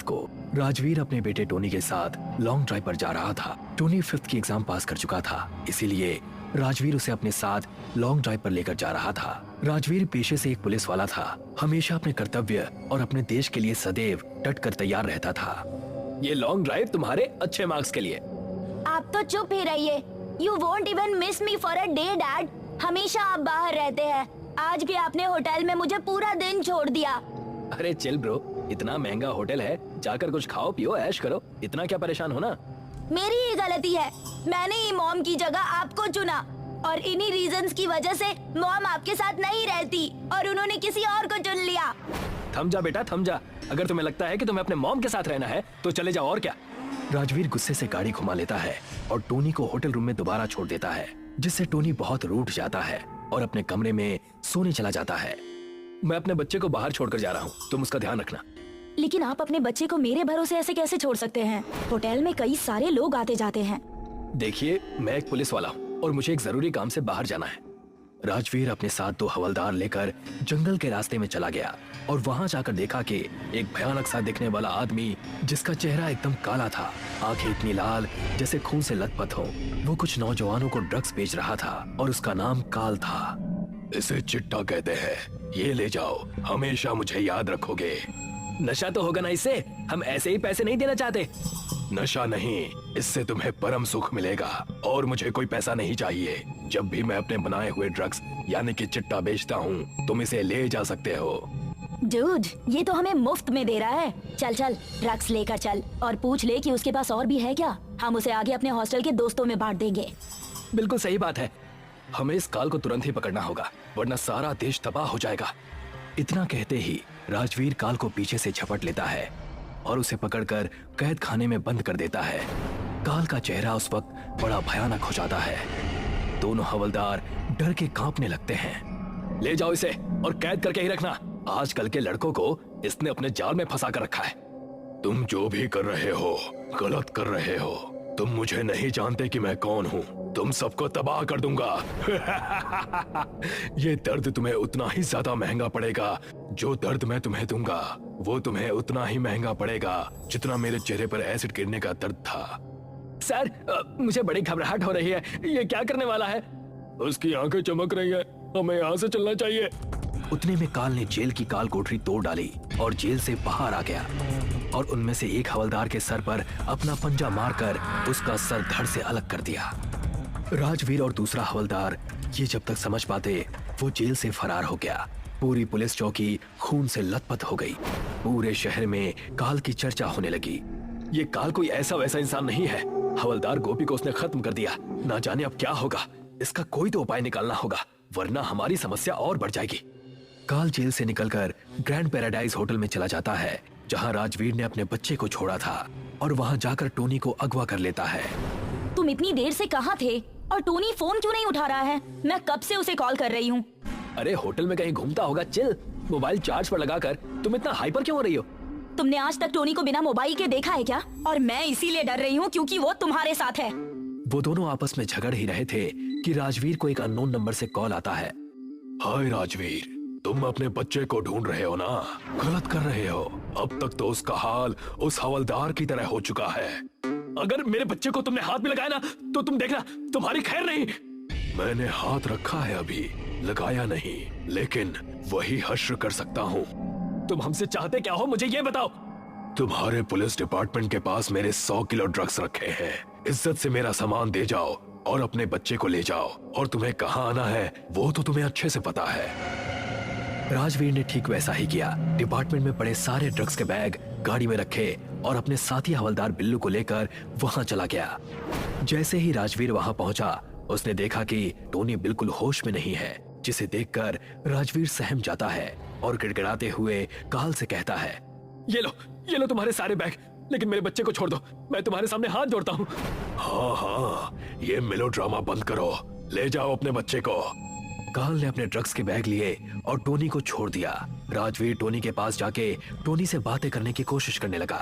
को राजवीर अपने बेटे टोनी के साथ लॉन्ग ड्राइव पर जा रहा था। टोनी 5th की एग्जाम पास कर चुका था, इसीलिए राजवीर उसे अपने साथ लॉन्ग ड्राइव पर लेकर जा रहा था। राजवीर पेशे से एक पुलिस वाला था, हमेशा अपने कर्तव्य और अपने देश के लिए सदैव डट कर तैयार रहता था। ये लॉन्ग ड्राइव तुम्हारे अच्छे मार्क्स के लिए। आप तो चुप ही रहिए। You won't even miss me for a day, Dad. हमेशा आप बाहर रहते हैं। आज भी आपने होटल में मुझे पूरा दिन छोड़ दिया। अरे चिल ब्रो, इतना महंगा होटल है, जाकर कुछ खाओ पियो ऐश करो, इतना क्या परेशान होना। मेरी ही गलती है, मैंने ही मॉम की जगह आपको चुना और इन्हीं रीजंस की वजह से मॉम आपके साथ नहीं रहती और उन्होंने किसी और को चुन लिया। थम जा बेटा, थम जा। अगर तुम्हें लगता है कि तुम्हें अपने मॉम के साथ रहना है तो चले जाओ, और क्या। राजवीर गुस्से से गाड़ी घुमा लेता है और टोनी को होटल रूम में दोबारा छोड़ देता है, जिससे टोनी बहुत रूठ जाता है और अपने कमरे में सोने चला जाता है। मैं अपने बच्चे को बाहर छोड़कर जा रहा हूँ, तुम उसका ध्यान रखना। लेकिन आप अपने बच्चे को मेरे भरोसे ऐसे कैसे छोड़ सकते हैं? होटल में कई सारे लोग आते जाते हैं। देखिए, मैं एक पुलिस वाला हूँ और मुझे एक जरूरी काम से बाहर जाना है। राजवीर अपने साथ 2 हवलदार लेकर जंगल के रास्ते में चला गया और वहां जाकर देखा कि एक भयानक सा दिखने वाला आदमी, जिसका चेहरा एकदम काला था, आंखें इतनी लाल जैसे खून से लथपथ हो, वो कुछ नौजवानों को ड्रग्स बेच रहा था और उसका नाम काल था। इसे चिट्टा कहते हैं, ये ले जाओ, हमेशा मुझे याद रखोगे। नशा तो होगा ना इससे? हम ऐसे ही पैसे नहीं देना चाहते। नशा नहीं, इससे तुम्हें परम सुख मिलेगा और मुझे कोई पैसा नहीं चाहिए। जब भी मैं अपने बनाए हुए ड्रग्स यानी कि चिट्टा बेचता हूँ, तुम इसे ले जा सकते हो। डूड, ये तो हमें मुफ्त में दे रहा है। चल चल, ड्रग्स लेकर चल और पूछ ले कि उसके पास और भी है क्या। हम उसे आगे अपने हॉस्टल के दोस्तों में बांट देंगे। बिल्कुल सही बात है, हमें इस काल को तुरंत ही पकड़ना होगा, वरना सारा देश तबाह हो जाएगा। इतना कहते ही राजवीर काल को पीछे से झपट लेता है और उसे पकड़कर कैद खाने में बंद कर देता है। काल का चेहरा उस वक्त बड़ा भयानक हो जाता है। दोनों हवलदार डर के कांपने लगते हैं। ले जाओ इसे और कैद करके ही रखना। आजकल के लड़कों को इसने अपने जाल में फंसा कर रखा है। तुम जो भी कर रहे हो गलत कर रहे हो। तुम मुझे नहीं जानते कि मैं कौन हूँ। तुम सबको तबाह कर दूंगा। ये दर्द तुम्हें उतना ही ज्यादा महंगा पड़ेगा। जो दर्द मैं तुम्हें दूंगा वो तुम्हें उतना ही महंगा पड़ेगा जितना मेरे चेहरे पर एसिड गिरने का दर्द था। सर, मुझे बड़ी घबराहट हो रही है। ये क्या करने वाला है? उसकी आंखें चमक रही है, हमें यहाँ से चलना चाहिए। उतने में काल ने जेल की काल कोठरी तोड़ डाली और जेल से बाहर आ गया और उनमें से एक हवलदार के सर पर अपना पंजा मारकर उसका सर धड़ से अलग कर दिया। राजवीर और दूसरा हवलदार ये जब तक समझ पाते, वो जेल से फरार हो गया। पूरी पुलिस चौकी खून से लथपथ हो गई। पूरे शहर में काल की चर्चा होने लगी। ये काल कोई ऐसा वैसा इंसान नहीं है। हवलदार गोपी को उसने खत्म कर दिया। ना जाने अब क्या होगा। इसका कोई तो उपाय निकालना होगा, वरना हमारी समस्या और बढ़ जाएगी। काल जेल से निकलकर ग्रैंड पैराडाइज होटल में चला जाता है, जहां राजवीर ने अपने बच्चे को छोड़ा था, और वहां जाकर टोनी को अगवा कर लेता है। तुम इतनी देर से कहाँ थे और टोनी फोन क्यों नहीं उठा रहा है? मैं कब से उसे कॉल कर रही हूँ। अरे होटल में कहीं घूमता होगा। चिल, मोबाइल चार्ज पर लगाकर तुम इतना हाइपर क्यों हो रही हो? तुमने आज तक टोनी को बिना मोबाइल के देखा है क्या? और मैं इसीलिए डर रही हूँ क्योंकि वो तुम्हारे साथ है। वो दोनों आपस में झगड़ ही रहे थे कि राजवीर को एक अननोन नंबर से कॉल आता है। हाय राजवीर, तुम अपने बच्चे को ढूंढ रहे हो ना? गलत कर रहे हो। अब तक तो उसका हाल उस हवलदार की तरह हो चुका है। अगर मेरे बच्चे को तुमने हाथ में लगाया ना, तो तुम देखना तुम्हारी खैर नहीं। मैंने हाथ रखा है, अभी लगाया नहीं, लेकिन वही हश्र कर सकता हूँ। तुम हमसे चाहते क्या हो, मुझे ये बताओ। तुम्हारे पुलिस डिपार्टमेंट के पास मेरे 100 किलो ड्रग्स रखे हैं। इज्जत से मेरा सामान दे जाओ और अपने बच्चे को ले जाओ, और तुम्हें कहाँ आना है वो तो तुम्हें अच्छे से पता है। राजवीर ने ठीक वैसा ही किया। डिपार्टमेंट में पड़े सारे ड्रग्स के बैग गाड़ी में रखे और अपने साथी हवलदार बिल्लू को लेकर वहां चला गया। जैसे ही राजवीर वहां पहुंचा, उसने देखा कि टोनी बिल्कुल होश में नहीं है, जिसे देखकर राजवीर सहम जाता है और गिड़गिड़ाते हुए काल से कहता है, ये लो तुम्हारे सारे बैग, लेकिन मेरे बच्चे को छोड़ दो। मैं तुम्हारे सामने हाथ जोड़ता हूँ। हाँ, ये मेलोड्रामा बंद करो, ले जाओ अपने बच्चे को। काल ने अपने ड्रग्स के बैग लिए और टोनी को छोड़ दिया। राजवीर टोनी के पास जाके टोनी से बातें करने की कोशिश करने लगा।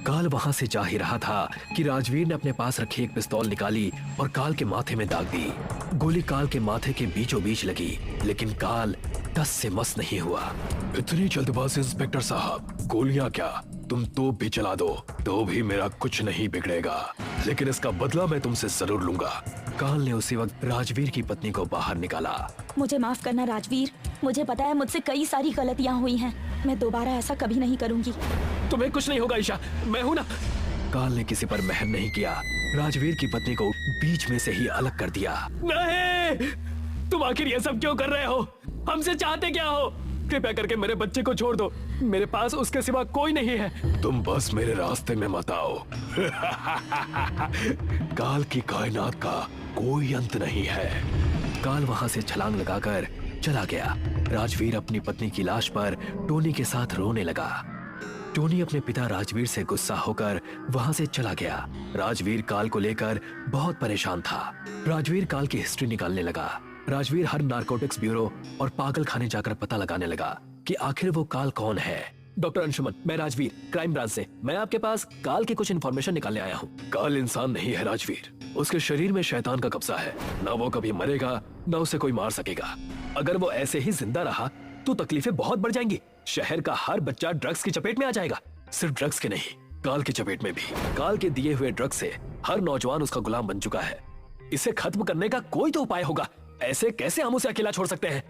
काल वहां से जा ही रहा था कि राजवीर ने अपने पास रखी एक पिस्तौल निकाली और काल के माथे में दाग दी। गोली काल के माथे के बीचों बीच लगी, लेकिन काल टस से मस नहीं हुआ। इतनी जल्दबाजी इंस्पेक्टर साहब, गोलियां क्या? तुम तोप भी चला दो तो भी मेरा कुछ नहीं बिगड़ेगा, लेकिन इसका बदला मैं तुमसे जरूर लूंगा। काल ने उसी वक्त राजवीर की पत्नी को बाहर निकाला। मुझे माफ करना राजवीर, मुझे पता है मुझसे कई सारी गलतियाँ हुई हैं। मैं दोबारा ऐसा कभी नहीं करूंगी। तुम्हें कुछ नहीं होगा ईशा, मैं हूं ना। काल ने किसी पर मेहर नहीं किया, राजवीर की पत्नी को बीच में से ही अलग कर दिया। नहीं, तुम आखिर ये सब क्यों कर रहे हो? हमसे चाहते क्या हो? कृपया करके मेरे बच्चे को छोड़ दो, मेरे पास उसके सिवा कोई नहीं है। तुम बस मेरे रास्ते में मत आओ। काल की कायनात का कोई अंत नहीं है। काल वहां से छलांग लगाकर चला गया। राजवीर अपनी पत्नी की लाश पर टोनी के साथ रोने लगा। टोनी अपने पिता राजवीर से गुस्सा होकर वहां से चला गया। राजवीर काल को लेकर बहुत परेशान था। राजवीर काल की हिस्ट्री निकालने लगा। राजवीर हर नारकोटिक्स ब्यूरो और पागल खाने जाकर पता लगाने लगा कि आखिर वो काल कौन है। डॉक्टर अंशुमन, मैं राजवीर, क्राइम ब्रांच से। मैं आपके पास काल की कुछ इन्फॉर्मेशन निकालने आया हूँ। काल इंसान नहीं है राजवीर, उसके शरीर में शैतान का कब्जा है। ना वो कभी मरेगा, ना उसे कोई मार सकेगा। अगर वो ऐसे ही जिंदा रहा तो तकलीफें बहुत बढ़ जाएंगी। शहर का हर बच्चा ड्रग्स की चपेट में आ जाएगा। सिर्फ ड्रग्स के नहीं, काल की चपेट में भी। काल के दिए हुए ड्रग्स से हर नौजवान उसका गुलाम बन चुका है। इसे खत्म करने का कोई तो उपाय होगा। ऐसे कैसे हम उसे अकेला छोड़ सकते हैं?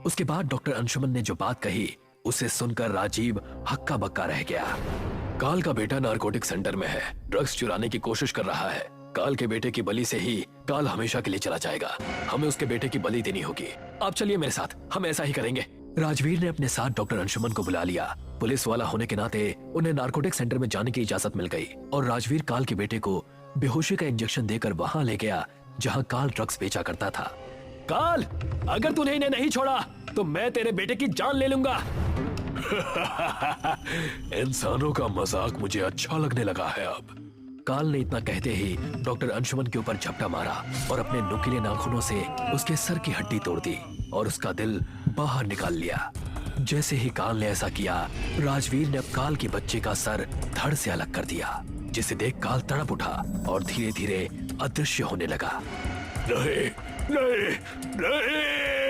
उसके बाद डॉक्टर अंशुमन ने जो बात कही उसे सुनकर राजीव हक्का बक्का रह गया। काल का बेटा नारकोटिक सेंटर में है, ड्रग्स चुराने की कोशिश कर रहा है। काल के बेटे की बलि से ही काल हमेशा के लिए चला जाएगा। हमें उसके बेटे की बलि देनी होगी। आप चलिए मेरे साथ, हम ऐसा ही करेंगे। राजवीर ने अपने साथ डॉक्टर अंशुमन को बुला लिया। पुलिस वाला होने के नाते उन्हें नारकोटिक सेंटर में जाने की इजाजत मिल गई और राजवीर काल के बेटे को बेहोशी का इंजेक्शन देकर वहां ले गया जहां काल ड्रग्स बेचा करता था। काल, अगर तूने इन्हें नहीं छोड़ा तो मैं तेरे बेटे की जान ले लूंगा। इंसानों का मजाक मुझे अच्छा लगने लगा है अब। काल ने इतना कहते ही डॉक्टर अंशुमन के ऊपर झपटा मारा और अपने नुकीले नाखूनों से उसके सर की हड्डी तोड़ दी और उसका दिल बाहर निकाल लिया। जैसे ही काल ने ऐसा किया, राजवीर ने अब काल के बच्चे का सर धड़ से अलग कर दिया, जिसे देख काल तड़प उठा और धीरे धीरे अदृश्य होने लगा। नहीं, नहीं, नहीं।